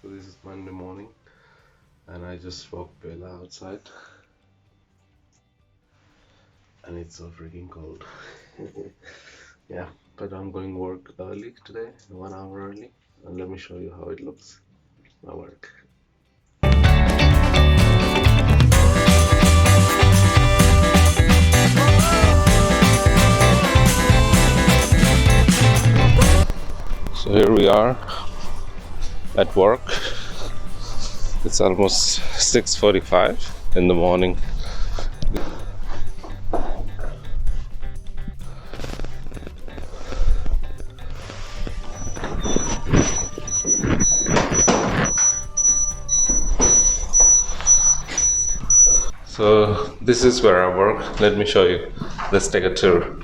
So this is Monday morning and I just walked Bella outside and it's so freaking cold. Yeah, but I'm going work early today, 1 hour early, and let me show you how it looks, my work. So here we are at work. It's almost 6:45 in the morning. So this is where I work. Let me show you. Let's take a tour.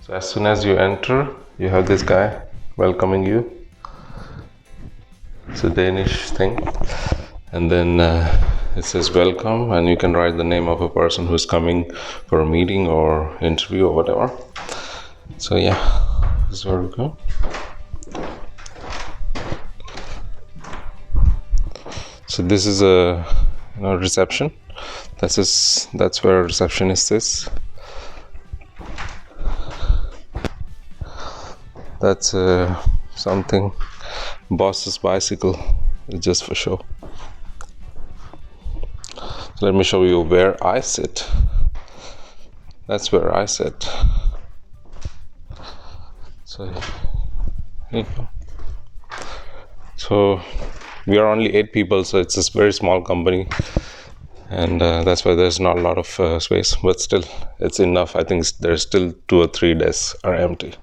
So as soon as you enter, you have this guy welcoming you. It's a Danish thing. And then it says welcome, and you can write the name of a person who's coming for a meeting or interview or whatever. So yeah, this is where we go. So this is a reception. That's where a receptionist is. That's something. Boss's bicycle, just for show. So let me show you where I sit. That's where I sit. So here you go. So we are only 8 people, so it's a very small company, and that's why there's not a lot of space, but still it's enough. I think there's still 2 or 3 desks are empty.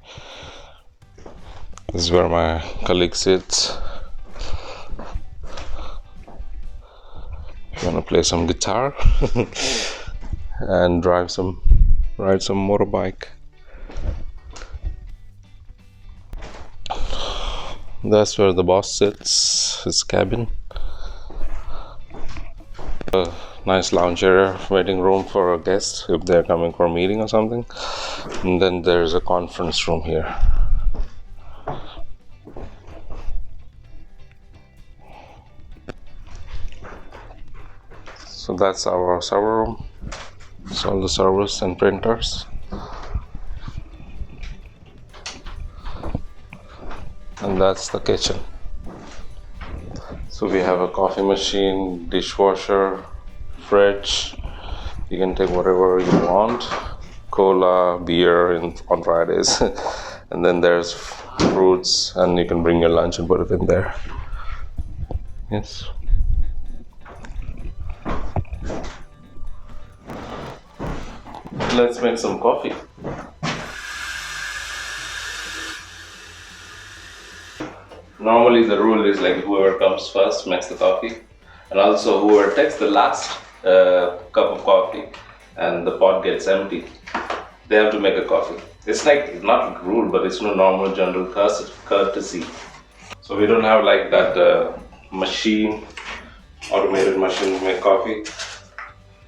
This is where my colleague sits. I'm gonna play some guitar and ride some motorbike. That's where the boss sits, his cabin. A nice lounge area, waiting room for a guest if they're coming for a meeting or something. And then there's a conference room here. So that's our server room. It's all the servers and printers. And that's the kitchen. So we have a coffee machine, dishwasher, fridge. You can take whatever you want. Cola, beer on Fridays. And then there's fruits, and you can bring your lunch and put it in there. Yes. Let's make some coffee. Normally the rule is like whoever comes first makes the coffee, and also whoever takes the last cup of coffee and the pot gets empty, they have to make a coffee. It's like not rule, but it's no normal general courtesy. So we don't have like that automated machine to make coffee.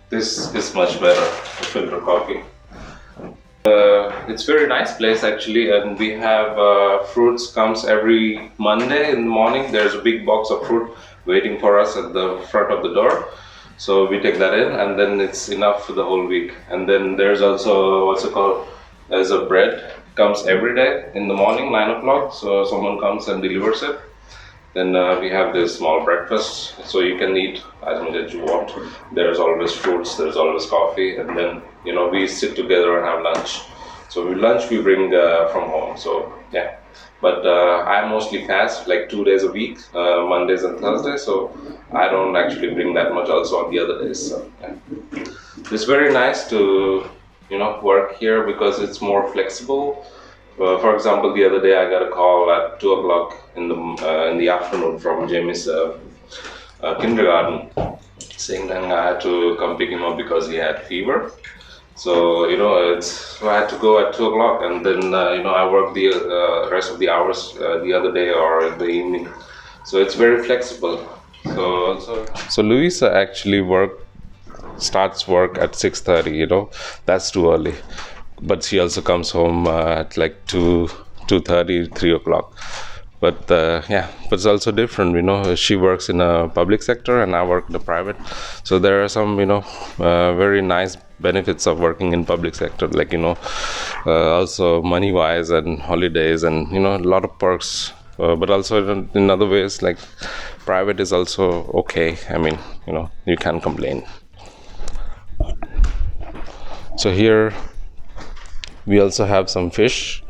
This is much better, filter coffee. It's very nice place actually, and we have fruits comes every Monday in the morning. There's a big box of fruit waiting for us at the front of the door. So we take that in, and then it's enough for the whole week. And then there's also there's a bread comes every day in the morning, 9 o'clock. So someone comes and delivers it. Then we have this small breakfast, so you can eat as much as you want. There's always fruits, there's always coffee, and then we sit together and have lunch. So lunch we bring from home. So yeah, but I mostly fast like 2 days a week, Mondays and Thursdays. So I don't actually bring that much also on the other days. So yeah, it's very nice to work here because it's more flexible. For example, the other day I got a call at 2 o'clock in the afternoon from Jamie's kindergarten, saying that I had to come pick him up because he had fever. So so I had to go at 2 o'clock, and then I work the rest of the hours the other day or in the evening. So it's very flexible. So Louisa actually starts work at 6:30. That's too early. But she also comes home at like 2:30, 3 o'clock. But yeah, but it's also different, she works in a public sector and I work in the private. So there are some very nice benefits of working in public sector, like also money wise and holidays and a lot of perks. But also in other ways, like private is also okay. I mean, you can't complain. So here we also have some fish.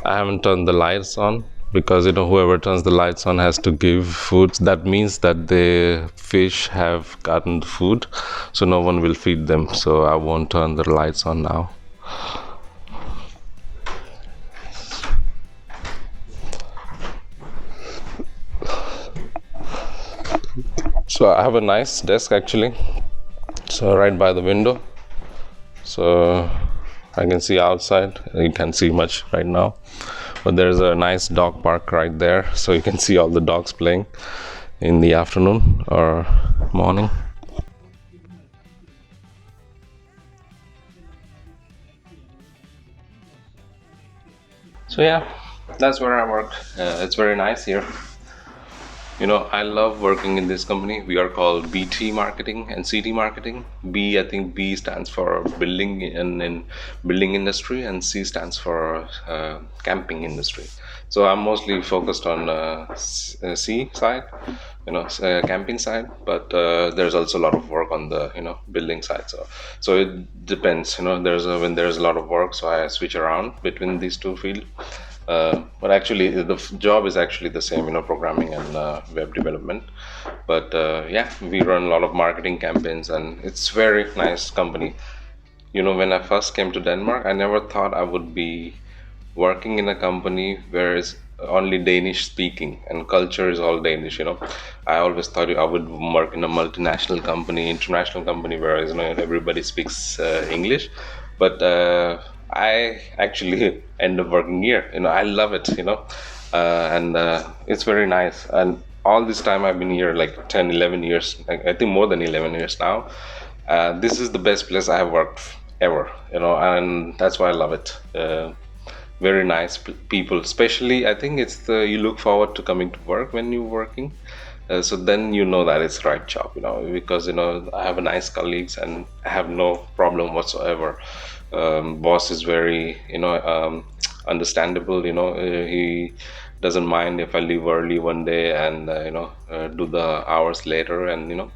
I haven't turned the lights on because whoever turns the lights on has to give food. That means that the fish have gotten food, so no one will feed them. So I won't turn the lights on now. So I have a nice desk actually, so right by the window, so I can see outside. You can't see much right now, but there's a nice dog park right there, so you can see all the dogs playing in the afternoon or morning. So yeah, that's where I work. It's very nice here. I love working in this company. We are called BT marketing and CT marketing. I think B stands for building in building industry, and C stands for camping industry. So I'm mostly focused on C side, camping side. But there's also a lot of work on the building side. So it depends. When there's a lot of work, so I switch around between these two fields. But actually, the job is actually the same, programming and web development. But yeah, we run a lot of marketing campaigns, and it's very nice company. When I first came to Denmark, I never thought I would be working in a company where it's only Danish speaking and culture is all Danish. I always thought I would work in a multinational company, international company, where everybody speaks English. But I actually end up working here. I love it. And it's very nice. And all this time I've been here like 10, 11 years. I think more than 11 years now. This is the best place I have worked ever. And that's why I love it. Very nice people. Especially, I think it's you look forward to coming to work when you're working. So then that it's the right job. Because I have nice colleagues and I have no problem whatsoever. Boss is very understandable. He doesn't mind if I leave early one day and do the hours later, and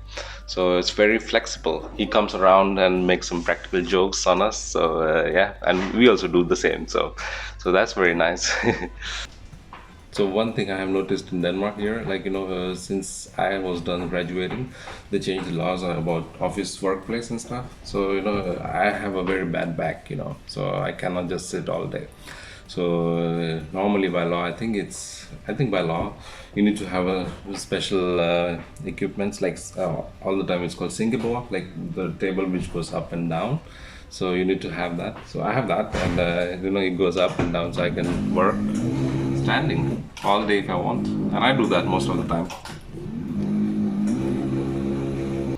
so it's very flexible. He comes around and makes some practical jokes on us. So yeah, and we also do the same. So that's very nice. So one thing I have noticed in Denmark here, like since I was done graduating, they changed the laws about office workplace and stuff. So I have a very bad back, so I cannot just sit all day. So normally by law, I think by law you need to have a special equipments, like all the time it's called Singapore, like the table which goes up and down. So you need to have that. So I have that, and it goes up and down, so I can work standing all day if I want, and I do that most of the time.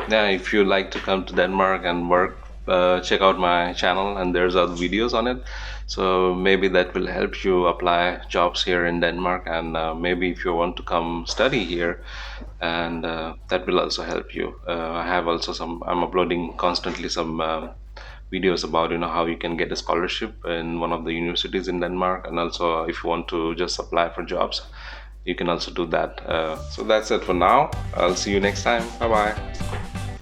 Yeah, if you like to come to Denmark and work, check out my channel, and there's other videos on it. So maybe that will help you apply jobs here in Denmark, and maybe if you want to come study here, and that will also help you. I have also I'm uploading constantly some videos about how you can get a scholarship in one of the universities in Denmark, and also if you want to just apply for jobs, you can also do that. So that's it for now. I'll see you next time. Bye bye.